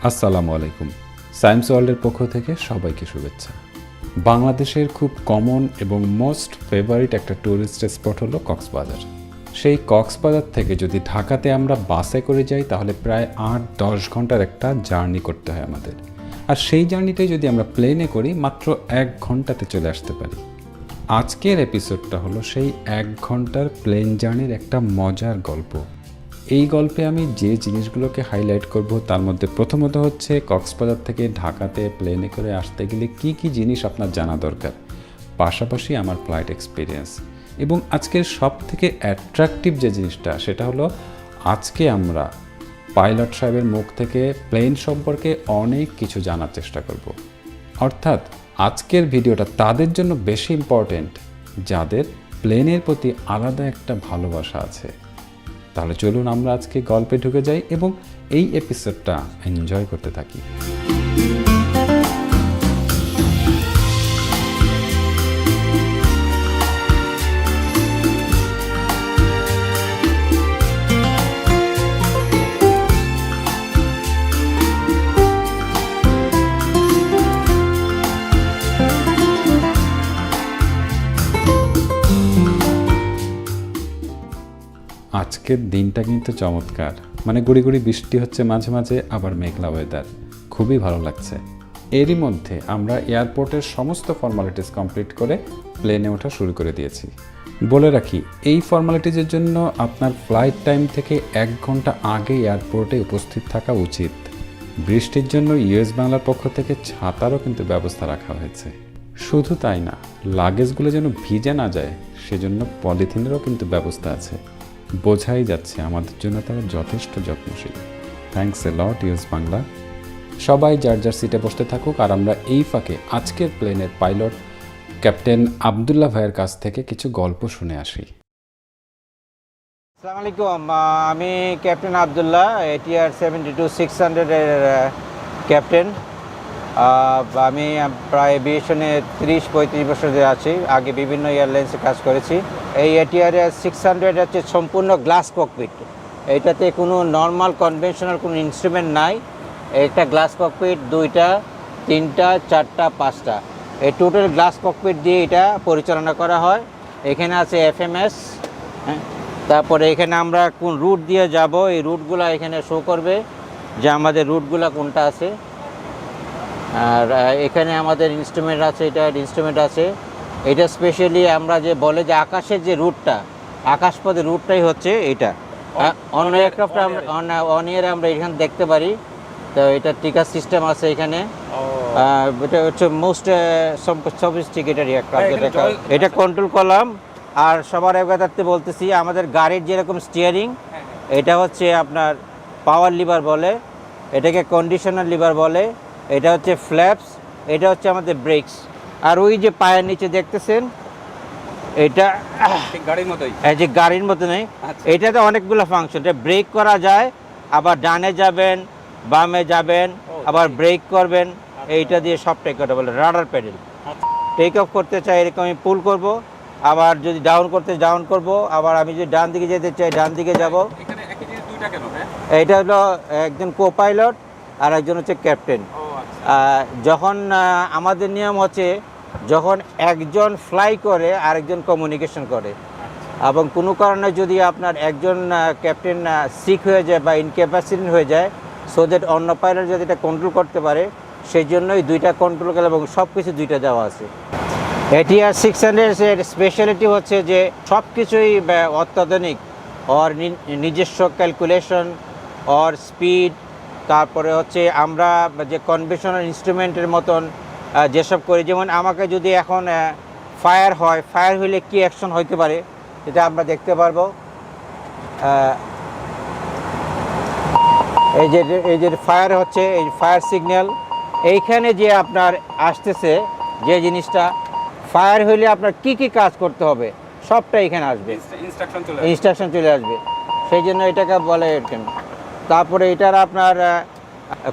আসসালামু আলাইকুম। সায়েন্স ওয়ার্ল্ডের পক্ষ থেকে সবাইকে শুভেচ্ছা। বাংলাদেশের খুব কমন এবং মোস্ট ফেভারিট একটা ট্যুরিস্ট স্পট হলো কক্সবাজার। সেই কক্সবাজার থেকে যদি ঢাকাতে আমরা বাসে করে যাই তাহলে প্রায় ৮-১০ ঘন্টার একটা জার্নি করতে হয় আমাদের। আর সেই জার্নিটাই যদি আমরা প্লেনে করি মাত্র ১ ঘন্টাতে চলে আসতে পারি। আজকের এপিসোডটা হলো সেই ১ ঘন্টার প্লেন জার্নির একটা মজার গল্প। এই গল্পে আমি যে জিনিসগুলোকে হাইলাইট করব তার মধ্যে প্রথমত হচ্ছে কক্সবাজার থেকে ঢাকাতে প্লেনে করে আসতে গেলে কি কি জিনিস আপনার জানা দরকার, পাশাপাশি আমার ফ্লাইট এক্সপিরিয়েন্স, এবং আজকের সব থেকে অ্যাট্রাকটিভ যে জিনিসটা সেটা হলো আজকে আমরা পাইলট সাহেবের মুখ থেকে প্লেন সম্পর্কে অনেক কিছু জানার চেষ্টা করব। অর্থাৎ আজকের ভিডিওটা তাদের জন্য বেশি ইম্পর্টেন্ট যাদের প্লেনের প্রতি আলাদা একটা ভালোবাসা আছে। তাহলে চলুন আমরা আজকে গল্পে ঢুকে যাই এবং এই এপিসোডটা এনজয় করতে থাকি। আজকের দিনটা কিন্তু চমৎকার, মানে গুড়ি গুড়ি বৃষ্টি হচ্ছে মাঝে মাঝে, আবার মেঘলা ওয়েদার, খুবই ভালো লাগছে। এরই মধ্যে আমরা এয়ারপোর্টের সমস্ত ফর্মালিটিস কমপ্লিট করে প্লেনে ওঠা শুরু করে দিয়েছি। বলে রাখি, এই ফর্মালিটিসের জন্য আপনার ফ্লাইট টাইম থেকে ১ ঘন্টা আগে এয়ারপোর্টে উপস্থিত থাকা উচিত। বৃষ্টির জন্য ইউএস বাংলার পক্ষ থেকে ছাতারও কিন্তু ব্যবস্থা রাখা হয়েছে। শুধু তাই না, লাগেজগুলো যেন ভিজে না যায় সেজন্য পলিথিনেরও কিন্তু ব্যবস্থা আছে। বোঝাই যাচ্ছে আমাদের জন্য তারা যথেষ্ট যত্নশীল। Thanks a lot US Bangla. সবাই যার যার সিটে বসতে থাকুক, আর আমরা এই ফাঁকে আজকের প্লেনের পাইলট ক্যাপ্টেন আবদুল্লাহ ভাইয়ের কাছ থেকে কিছু গল্প শুনে আসি। আসসালামু আলাইকুম, আমি ক্যাপ্টেন আবদুল্লাহ, এটিআর 72-600 এর ক্যাপ্টেন। আমি প্রায় এভিয়েশনে 30-35 বছর ধরে আছি। আগে বিভিন্ন এয়ারলাইন্সে কাজ করেছি। এই এটিআর 600 হচ্ছে সম্পূর্ণ গ্লাস ককপিট। এইটাতে কোনো নর্মাল কনভেনশনাল কোনো ইনস্ট্রুমেন্ট নাই। একটা গ্লাস ককপিট 2টা, 3টা, 4টা, 5টা, এই টোটাল গ্লাস ককপিট দিয়ে এটা পরিচালনা করা হয়। এখানে আছে এফএমএস, হ্যাঁ। তারপরে এখানে আমরা কোন রুট দিয়ে যাব এই রুটগুলো এখানে শো করবে যে আমাদের রুটগুলো কোনটা আছে। আর এখানে আমাদের ইনস্ট্রুমেন্ট আছে, ইনস্ট্রুমেন্ট আছে। এটা স্পেশালি আমরা যে বলে যে আকাশের যে রুটটা, আকাশপথের রুটটাই হচ্ছে এটা। অন্য এয়ারক্রাফট অন ইয়ারে আমরা এখানে দেখতে পারি। তো এটা টিকার সিস্টেম আছে এখানে। এটা হচ্ছে মোস্ট সফিস্টিকেটেড এয়ারক্রাফট। এটা কন্ট্রোল করলাম। আর সবার একসাথে বলতেছি, আমাদের গাড়ির যেরকম স্টিয়ারিং, এটা হচ্ছে আপনার পাওয়ার লিভার বলে, এটাকে কন্ডিশনার লিভার বলে, এটা হচ্ছে ফ্ল্যাপস, এটা হচ্ছে আমাদের ব্রেকস। আর ওই যে পায়ের নিচে দেখতেছেন এটা গাড়ির মতোই, এই যে গাড়ির মতো নেই। এটাতে অনেকগুলো ফাংশন। এটা ব্রেক করা যায়, আবার ডানে যাবেন, বামে যাবেন, আবার ব্রেক করবেন। এইটা দিয়ে সবটাই করা বলে রাডার প্যাডেল। টেক অফ করতে চাই এরকম আমি পুল করব, আবার যদি ডাউন করতে ডাউন করব, আবার আমি যদি ডান দিকে যেতে চাই ডান দিকে যাব। এইটা হলো একজন কো পাইলট আর একজন হচ্ছে ক্যাপ্টেন। যখন আমাদের নিয়ম হচ্ছে যখন একজন ফ্লাই করে আরেকজন কমিউনিকেশন করে, এবং কোনো কারণে যদি আপনার একজন ক্যাপ্টেন সিক হয়ে যায় বা ইনক্যাপাসিটি হয়ে যায়, সো দ্যাট অন্য পাইলট যদি এটা কন্ট্রোল করতে পারে, সেই জন্যই 2টা কন্ট্রোল করে এবং সব কিছু 2টা দেওয়া আছে। এটিআর 600 এর স্পেশালিটি হচ্ছে যে সব কিছুই অত্যাধুনিক, ওর নিজস্ব ক্যালকুলেশন, ওর স্পিড, তারপরে হচ্ছে আমরা যে কনভেনশনাল ইনস্ট্রুমেন্টের মতন যেসব করি, যেমন আমাকে যদি এখন ফায়ার হয়, ফায়ার হইলে কী অ্যাকশন হইতে পারে এটা আমরা দেখতে পারবো। এই যে ফায়ার হচ্ছে, এই ফায়ার সিগন্যাল, এইখানে যে আপনার আসতেছে যে জিনিসটা, ফায়ার হইলে আপনার কি কি কাজ করতে হবে সবটা এখানে আসবে, ইনস্ট্রাকশন চলে আসবে। সেই জন্য এটাকে বলে এরকম। তারপরে এটার আপনার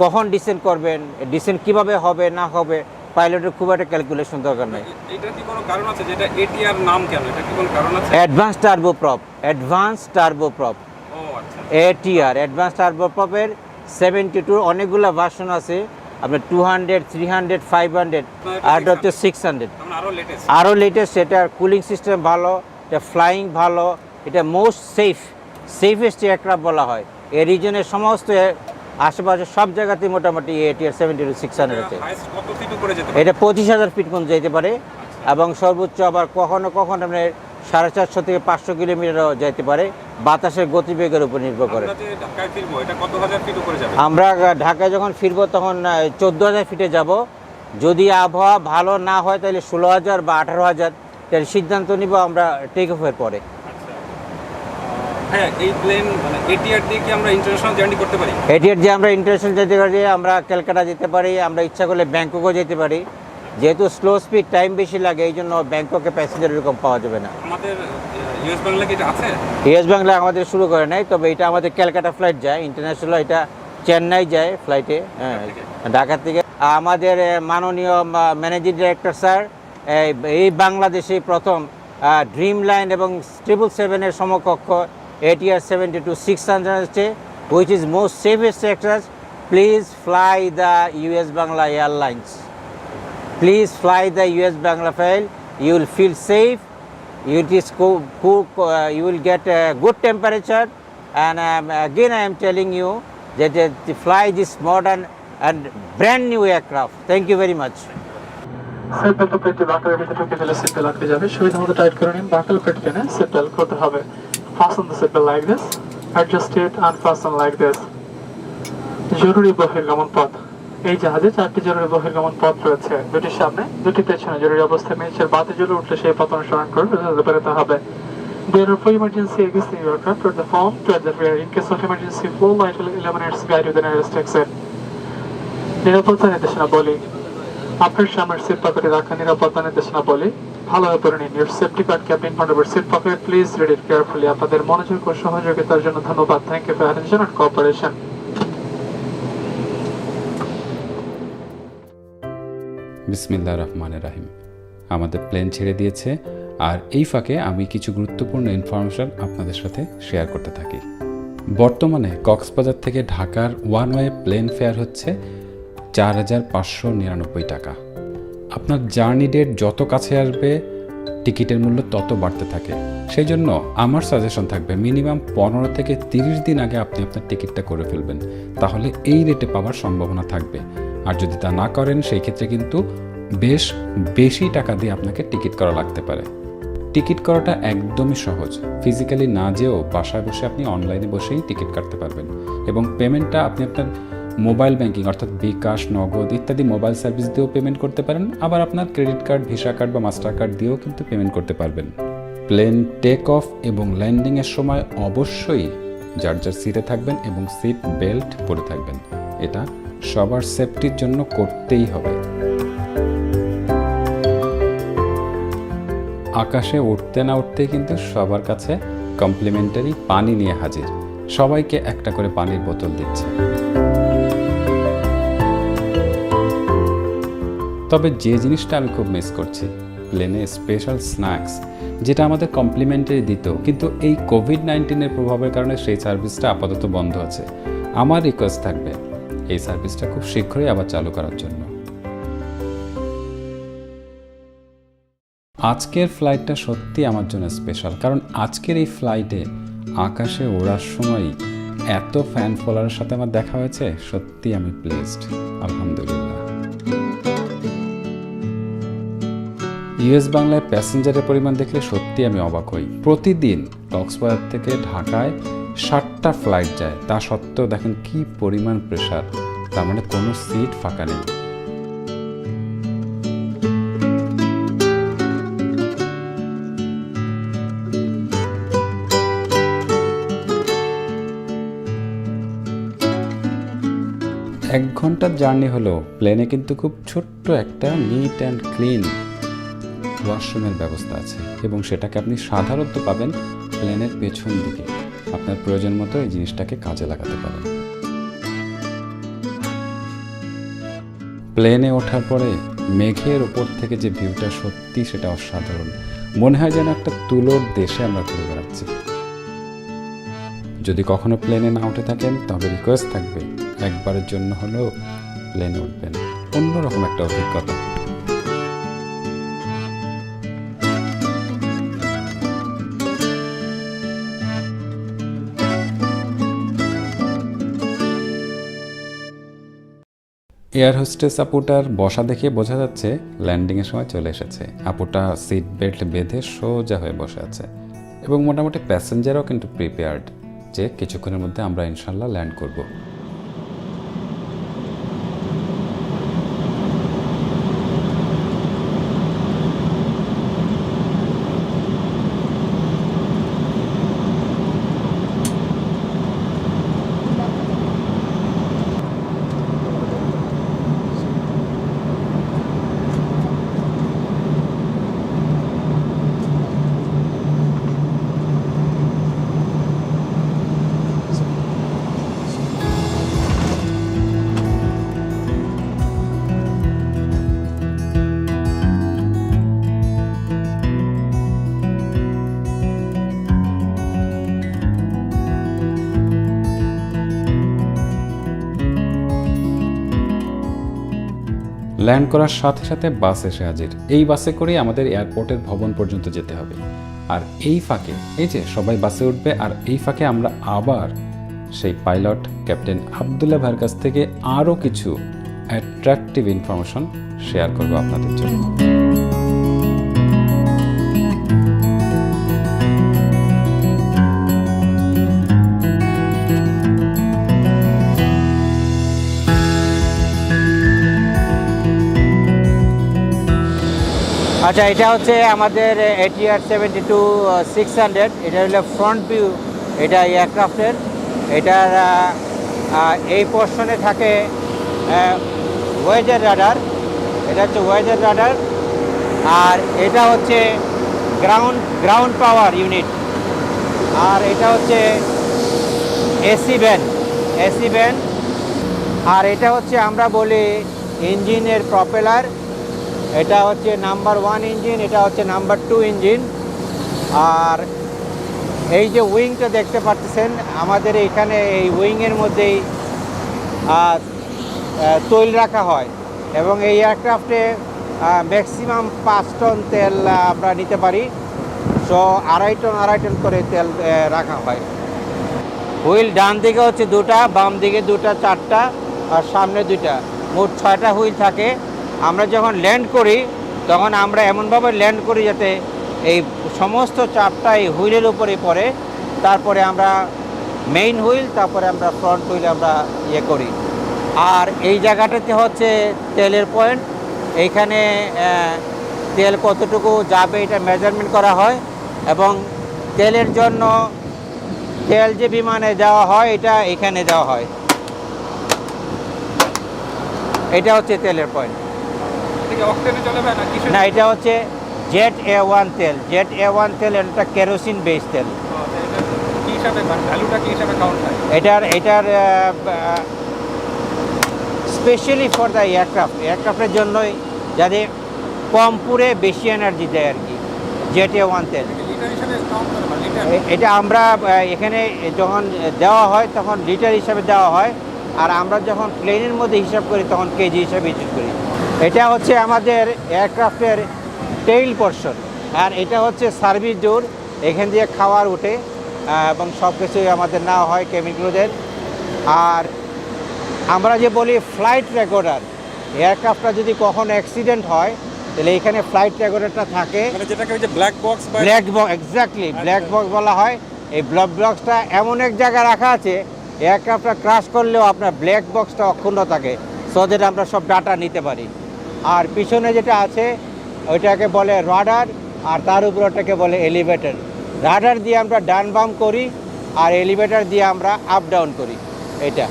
কখন ডিসেন্ট করবেন, ডিসেন্ট কিভাবে হবে না হবে, পাইলটের খুব একটা ক্যালকুলেশন দরকার নেই। এটা কি কোনো কারণ আছে যেটা এটিআর নাম কেন, এটা কি কোনো কারণ আছে? অ্যাডভান্স টার্বোপ্রপ, অ্যাডভান্স টার্বোপ্রপ, ও আচ্ছা, এটিআর অ্যাডভান্স টার্বোপ্রপের 72 অনেকগুলো ভার্সন আছে, আপনার 200, 300, 500, আর এটা হচ্ছে 600। আমরা আরো লেটেস্ট। আরও লেটেস্ট, এটার কুলিং সিস্টেম ভালো, এটা ফ্লাইং ভালো, এটা মোস্ট সেফেস্ট এয়ারক্রাফট বলা হয়। এই রিজনের সমস্ত আশেপাশে সব জায়গাতেই মোটামুটি ATR 72-600 আছে। হাইস্ট কত ফিট উপরে যেতে পারে? এটা 25,000 ফিট পর্যন্ত যেতে পারে, এবং সর্বোচ্চ আবার কখনো কখনো আপনার 450 থেকে 500 কিলোমিটারও যেতে পারে, বাতাসের গতিবেগের উপর নির্ভর করে। আমরা যে ঢাকায় ফিরবো এটা কত হাজার ফিট উপরে যাবে? আমরা ঢাকায় যখন ফিরবো তখন 14,000 ফিটে যাব। যদি আবহাওয়া ভালো না হয় তাহলে 16,000 বা 18,000 এর সিদ্ধান্ত নিব আমরা টেক অফের পরে। হ্যাঁ, এই প্লেন মানে এটিআর দিয়ে কি আমরা ইন্টারন্যাশনাল জার্নি করতে পারি? এটির যে আমরা ইন্টারন্যাশনাল যেতে পারি, আমরা ক্যালকাটা যেতে পারি, আমরা ইচ্ছা করলে ব্যাংককও যেতে পারি। যেহেতু স্লো স্পিড, টাইম বেশি লাগে, এই জন্য ব্যাংককে প্যাসেঞ্জার এরকম পাওয়া যাবে না। আমাদের ইউএস বাংলা কি এটা আছে? ইউএস বাংলা আমাদের শুরু করে নাই, তবে এটা আমাদের ক্যালকাটা ফ্লাইট যায়, ইন্টারন্যাশনাল এটা চেন্নাই যায় ফ্লাইটে, হ্যাঁ, ঢাকা থেকে। আমাদের মাননীয় ম্যানেজিং ডিরেক্টর স্যার এই বাংলাদেশে প্রথম ড্রিম লাইন এবং 777-এর সমকক্ষ ATR 72-600 হচ্ছে, which is most safest sectors. Please fly the US Bangla Airlines. Please fly the US Bangla flight. You will feel safe. You will get a good temperature. And again, I am telling you that to fly this modern and brand new aircraft. Thank you very much. Seat belt পেতে বাঁকার ভিতরে ঢুকে গেলে seat belt আটকে যাবে। সুবিধা মতো tight করে নিন। বাঁকাল পেতে টেনে সিট বেল্ট করতে হবে। Fasten the seatbelt like this. Adjust it and fasten like this. জরুরি বহির্গমন পথ। এই জাহাজে 4টি জরুরি বহির্গমন পথ রয়েছে, দুটি সামনে, দুটি পেছনে। জরুরি অবস্থায় নিচের বাতি জ্বলে উঠলে সেই পথ অনুসরণ করে বেরোতে হবে। There are 4 emergency exits in your aircraft. At the phone to at the rear. In case of emergency, full light will illuminate guide to the nearest exit. নিরাপত্তা নির্দেশনা বলি। আপনার সামনের সিট পকেটে রাখা নিরাপত্তা নির্দেশনা বলি ভালোভাবে পড়ে নিন। Your safety card kept in front of your seat pocket. Please read it carefully. আপনাদের মনোযোগ ও সহযোগিতার জন্য ধন্যবাদ। Thank you for your attention and cooperation. বিসমিল্লাহির রহমানির রহিম। আমাদের প্লেন ছেড়ে দিয়েছে, আর এই ফাঁকে আমি কিছু গুরুত্বপূর্ণ ইনফরমেশন আপনাদের সাথে শেয়ার করতে থাকি। বর্তমানে কক্সবাজার থেকে ঢাকার ওয়ান ওয়ে প্লেন ফেয়ার হচ্ছে 4,599 টাকা। আপনার জার্নি ডেট যত কাছে আসবে টিকিটের মূল্য তত বাড়তে থাকে। সেই জন্য আমার সাজেশন থাকবে মিনিমাম 15 থেকে 30 দিন আগে আপনি আপনার টিকিটটা করে ফেলবেন, তাহলে এই রেটে পাওয়ার সম্ভাবনা থাকবে। আর যদি তা না করেন সেই ক্ষেত্রে কিন্তু বেশ বেশি টাকা দিয়ে আপনাকে টিকিট করা লাগতে পারে। টিকিট করাটা একদমই সহজ। ফিজিক্যালি না যেও বাসায় বসে আপনি অনলাইনে বসেই টিকিট কাটতে পারবেন, এবং পেমেন্টটা আপনি আপনার মোবাইল ব্যাংকিং অর্থাৎ বিকাশ, নগদ ইত্যাদি মোবাইল সার্ভিস দিয়েও পেমেন্ট করতে পারেন। আবার আপনার ক্রেডিট কার্ড, ভিসা কার্ড বা মাস্টার কার্ড দিয়েও কিন্তু পেমেন্ট করতে পারবেন। প্লেন টেক অফ এবং ল্যান্ডিংয়ের সময় অবশ্যই যার যার সিটে থাকবেন এবং সিট বেল্ট পরে থাকবেন। এটা সবার সেফটির জন্য করতেই হবে। আকাশে উঠতে না উঠতেই কিন্তু সবার কাছে কমপ্লিমেন্টারি পানি নিয়ে হাজির। সবাইকে একটা করে পানির বোতল দিচ্ছে। তবে যে জিনিসটা আমি খুব মিস করছি, প্লেনে স্পেশাল স্ন্যাক্স, যেটা আমাদের কমপ্লিমেন্টারি দিত, কিন্তু এই কোভিড-19-এর প্রভাবের কারণে সেই সার্ভিসটা আপাতত বন্ধ আছে। আমার রিকোয়েস্ট থাকবে এই সার্ভিসটা খুব শীঘ্রই আবার চালু করার জন্য। আজকের ফ্লাইটটা সত্যি আমার জন্য স্পেশাল, কারণ আজকের এই ফ্লাইটে আকাশে ওড়ার সময় এত ফ্যান ফলোয়ারের সাথে আমার দেখা হয়েছে। সত্যি আমি প্লেসড, আলহামদুলিল্লাহ। ইউএস বাংলায় প্যাসেঞ্জারের পরিমাণ দেখলে সত্যি আমি অবাক হই। প্রতিদিন কক্সবাজার থেকে ঢাকায় 60টা ফ্লাইট যায়, তা সত্ত্বেও দেখেন কি পরিমাণ প্রেশার। তার মানে কোনো সিট ফাঁকা নেই। এক ঘন্টার জার্নি হলো, প্লেনে কিন্তু খুব ছোট্ট একটা নিট অ্যান্ড ক্লিন ওয়াশরুমের ব্যবস্থা আছে, এবং সেটাকে আপনি সাধারণত পাবেন প্লেনের পেছন দিকে। আপনার প্রয়োজন মতো এই জিনিসটাকে কাজে লাগাতে পারেন। প্লেনে ওঠার পরে মেঘের ওপর থেকে যে ভিউটা, সত্যি সেটা অসাধারণ। মনে হয় যেন একটা তুলোর দেশে আমরা ঘুরে বেড়াচ্ছি। যদি কখনো প্লেনে না উঠে থাকেন তবে রিকোয়েস্ট থাকবে একবারের জন্য হলেও প্লেনে উঠবেন, অন্যরকম একটা অভিজ্ঞতা। এয়ার হোস্টেস আপুটার বসা দেখে বোঝা যাচ্ছে ল্যান্ডিংয়ের সময় চলে এসেছে। আপুটা সিট বেল্ট বেঁধে সোজা হয়ে বসে আছে এবং মোটামুটি প্যাসেঞ্জারও কিন্তু প্রিপেয়ার্ড যে কিছুক্ষণের মধ্যে আমরা ইনশাল্লাহ ল্যান্ড করব। ল্যান্ড করার সাথে সাথে বাস এসে হাজির। এই বাসে করেই আমাদের এয়ারপোর্টের ভবন পর্যন্ত যেতে হবে। আর এই ফাঁকে এই যে সবাই বাসে উঠবে, আর এই ফাঁকে আমরা আবার সেই পাইলট ক্যাপ্টেন আবদুল্লাহ ভাইয়ের কাছ থেকে আরও কিছু অ্যাট্রাকটিভ ইনফরমেশন শেয়ার করবো আপনাদের জন্য। আচ্ছা, এটা হচ্ছে আমাদের ATR 72-600। এটা হলো ফ্রন্ট ভিউ এটা এয়ারক্রাফটের। এটার এই পোর্শনে থাকে ওয়েদার রাডার, এটা হচ্ছে ওয়েদার রাডার। আর এটা হচ্ছে গ্রাউন্ড পাওয়ার ইউনিট। আর এটা হচ্ছে এসি ভ্যান। আর এটা হচ্ছে আমরা বলি ইঞ্জিনের প্রপেলার। এটা হচ্ছে নাম্বার 1 ইঞ্জিন, এটা হচ্ছে নাম্বার 2 ইঞ্জিন। আর এই যে উইংটা দেখতে পাচ্ছেন আমাদের এইখানে, এই উইংয়ের মধ্যেই তৈল রাখা হয় এবং এই এয়ারক্রাফটে ম্যাক্সিমাম 5 টন তেল আমরা নিতে পারি। সো আড়াই টন করে তেল রাখা হয়। হুইল ডান দিকে হচ্ছে 2টা, বাম দিকে 2টা, 4টা, আর সামনে 2টা, মোট 6টা হুইল থাকে। আমরা যখন ল্যান্ড করি তখন আমরা এমনভাবে ল্যান্ড করি যাতে এই সমস্ত চাপটা এই হুইলের উপরে পড়ে। তারপরে আমরা মেইন হুইল, তারপরে আমরা ফ্রন্ট হুইল আমরা করি। আর এই জায়গাটাতে হচ্ছে তেলের পয়েন্ট। এইখানে তেল কতটুকু যাবে এটা মেজারমেন্ট করা হয় এবং তেলের জন্য তেল যে বিমানে দেওয়া হয় এটা এখানে দেওয়া হয়। এটা হচ্ছে তেলের পয়েন্ট। না, এটা হচ্ছে জেট A1 তেল। জেট A1 তেল এটা কেরোসিন বেস তেল। এটার স্পেশালি ফর দ্য এয়ারক্রাফটের জন্যই, যাতে কম পুরে বেশি এনার্জি দেয় আর কি, জেট A1 তেল। এটা আমরা এখানে যখন দেওয়া হয় তখন লিটার হিসাবে দেওয়া হয়, আর আমরা যখন প্লেনের মধ্যে হিসাব করি তখন কেজি হিসাবে ইউজ করি। এটা হচ্ছে আমাদের এয়ারক্রাফটের টেইল পোর্শন। আর এটা হচ্ছে সার্ভিস ডোর, এখান দিয়ে খাওয়ার উঠে এবং সব কিছুই আমাদের নেওয়া হয় কেমিক্যালদের। আর আমরা যে বলি ফ্লাইট রেকর্ডার, এয়ারক্রাফটটা যদি কখনো অ্যাক্সিডেন্ট হয় তাহলে এখানে ফ্লাইট রেকর্ডারটা থাকে, যেটাকে ওই যে black box exactly black box বলা হয়। এই ব্ল্যাক বক্সটা এমন এক জায়গায় রাখা আছে, এয়ারক্রাফটটা ক্র্যাশ করলেও আপনার ব্ল্যাক বক্সটা অক্ষুণ্ণ থাকে, সো দ্যাট আমরা সব ডাটা নিতে পারি। আর পিছনে যেটা আছে ওইটাকে বলে রাডার, আর তার উপর ওটাকে বলে এলিভেটর। রাডার দিয়ে আমরা ডান বাম করি আর এলিভেটর দিয়ে আমরা আপ ডাউন করি। এটা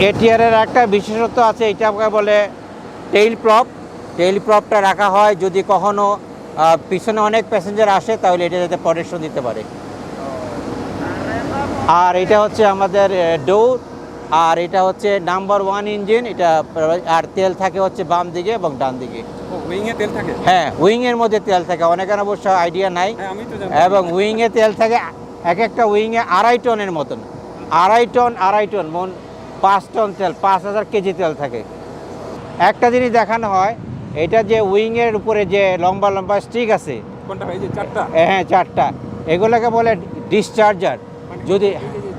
ATR-এর একটা বিশেষত্ব আছে, এটাকে বলে টেইল প্রপ। টেইল প্রপটা রাখা হয় যদি কখনো পিছনে অনেক প্যাসেঞ্জার আসে তাহলে এটা যাতে প্রোটেকশন দিতে পারে। আর এটা হচ্ছে আমাদের ডোর। আর এটা হচ্ছে নাম্বার 1 ইঞ্জিন। এটা আর তেল থাকে হচ্ছে বাম দিকে এবং ডান দিকে। উইংয়ে তেল থাকে? হ্যাঁ, উইংয়ের মধ্যে তেল থাকে, অনেকের অবশ্য আইডিয়া নাই। এবং উইংয়ে তেল থাকে এক একটা উইংয়ে 2.5 টনের মতন। 2.5 টন 5 টন তেল, 5000 কেজি তেল থাকে। একটা জিনিস দেখানো হয়, এটা যে উইংয়ের উপরে যে লম্বা লম্বা স্টিক আছে, কোনটা ভাই, যে চারটা? হ্যাঁ 4টা, এগুলোকে বলে ডিসচার্জার। যদি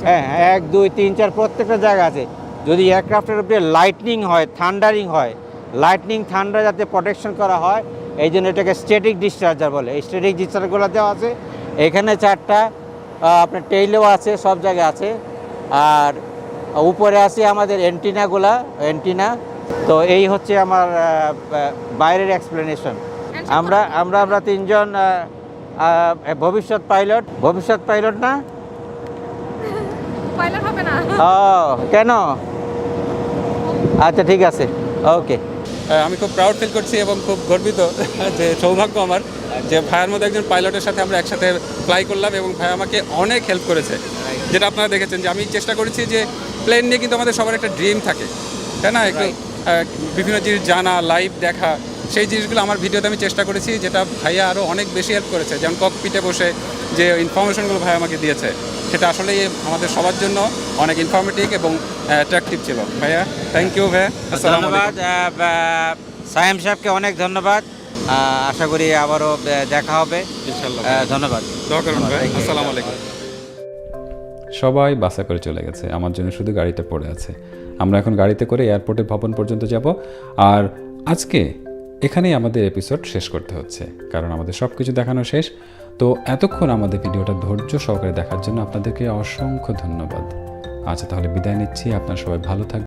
হ্যাঁ 1 2 3 4 প্রত্যেকটা জায়গা আছে। যদি এয়ারক্রাফটের উপরে লাইটনিং হয়, থান্ডারিং হয়, লাইটনিং থান্ডার যাতে প্রোটেকশন করা হয়, এই জন্য এটাকে স্ট্যাটিক ডিসচার্জার বলে। এই স্ট্যাটিক ডিসচার্জারগুলো দেওয়া আছে এখানে 4টা, আপনার টেইলেও আছে, সব জায়গায় আছে। আর উপরে আছে আমাদের অ্যান্টিনাগুলা, অ্যান্টিনা। তো এই হচ্ছে আমার বাইরের এক্সপ্লেনেশন। আমরা 3 জন ভবিষ্যৎ পাইলট না? পাইলট হবে না। ও কেন? আচ্ছা ঠিক আছে, ওকে। আমি খুব প্রাউড ফিল করছি এবং খুব গর্বিত যে সৌভাগ্য আমার যে ভাইয়ের মতো একজন পাইলটের সাথে আমরা একসাথে ফ্লাই করলাম এবং ভাই আমাকে অনেক হেল্প করেছে। যেটা আপনারা দেখেছেন যে আমি চেষ্টা করেছি যে প্লেন নিয়ে কিন্তু আমাদের সবার একটা ড্রিম থাকে, তাই না? একটু বিভিন্ন জিনিস জানা, লাইভ দেখা, সেই জিনিসগুলো আমার ভিডিওতে আমি চেষ্টা করেছি, যেটা ভাইয়া আরও অনেক বেশি হেল্প করেছে। যেমন ককপিটে বসে যে ইনফরমেশনগুলো ভাই আমাকে দিয়েছে, সেটা আসলে আমাদের সবার জন্য অনেক ইনফরমেটিভ এবং অ্যাট্রাকটিভ ছিল। ভাইয়া থ্যাংক ইউ ভাইয়া। ধন্যবাদ সায়েম সাহেবকে, অনেক ধন্যবাদ। আশা করি আবারও দেখা হবে ইনশাআল্লাহ। ধন্যবাদ। দোয়া করুন ভাই। আসসালামু আলাইকুম। সবাই বাসে করে চলে গেছে, আমার জন্য শুধু গাড়িটা পড়ে আছে। আমরা এখন গাড়িতে করে এয়ারপোর্টের ভবন পর্যন্ত যাব। আর আজকে এখানেই আমাদের এপিসোড শেষ করতে হচ্ছে, কারণ আমাদের সব কিছু দেখানো শেষ। তো এতক্ষণ আমাদের ভিডিওটা ধৈর্য সহকারে দেখার জন্য আপনাদেরকে অসংখ্য ধন্যবাদ। আচ্ছা তাহলে বিদায় নিচ্ছি, আপনারা সবাই ভালো থাকবেন।